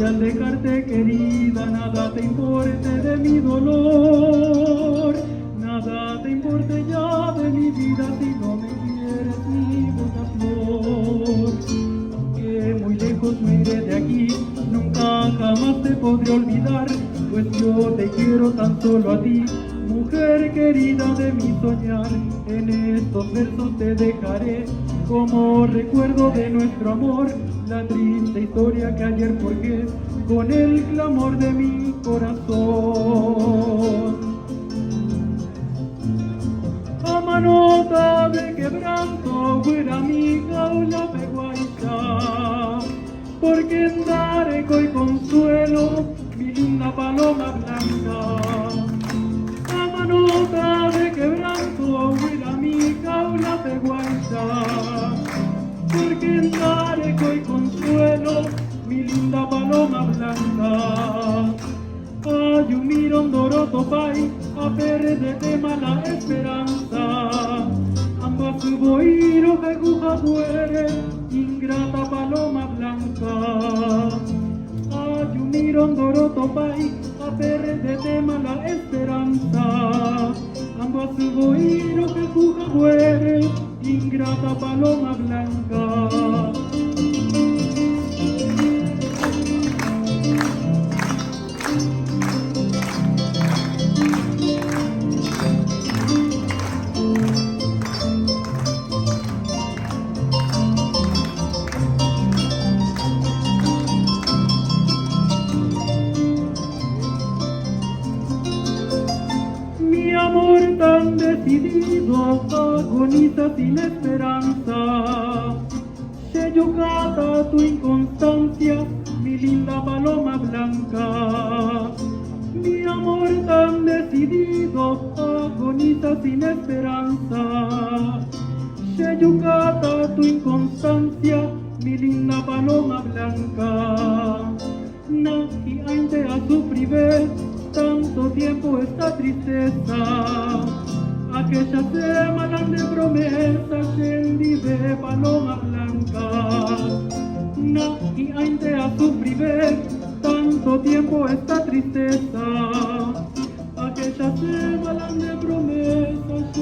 al dejarte querida, nada te importe de mi dolor, nada te importe ya de mi vida si no me quieres mi boca flor. Aunque muy lejos me iré de aquí, nunca jamás te podré olvidar, pues yo te quiero tan solo a ti, mujer querida de mi soñar. En estos versos te dejaré como recuerdo de nuestro amor, la triste historia que ayer forjé con el clamor de mi corazón. A manota de quebranto fuera mi jaula peguaita, porque en Dareco y Consuelo mi linda paloma blanca. A manota de quebranto fuera mi jaula peguaita, porque en Dareco y Consuelo mi linda paloma blanca. Hay un mirón dorotopay, a perderte mala esperanza. Ambas subo iro peguja muere, ingrata paloma blanca. Hay un mirón dorotopay, a perderte mala esperanza. Ambas subo iro peguja muere, ingrata paloma blanca. Mi amor tan decidido agoniza sin esperanza. Seyucata tu inconstancia, mi linda paloma blanca. Mi amor tan decidido agoniza sin esperanza. Seyucata tu inconstancia, mi linda paloma blanca. Naki ainte a sufribe tanto tiempo esta tristeza, aquella semana de promesas de paloma blanca. Naki ainte a sufribe tanto tiempo esta tristeza, aquella semana de promesas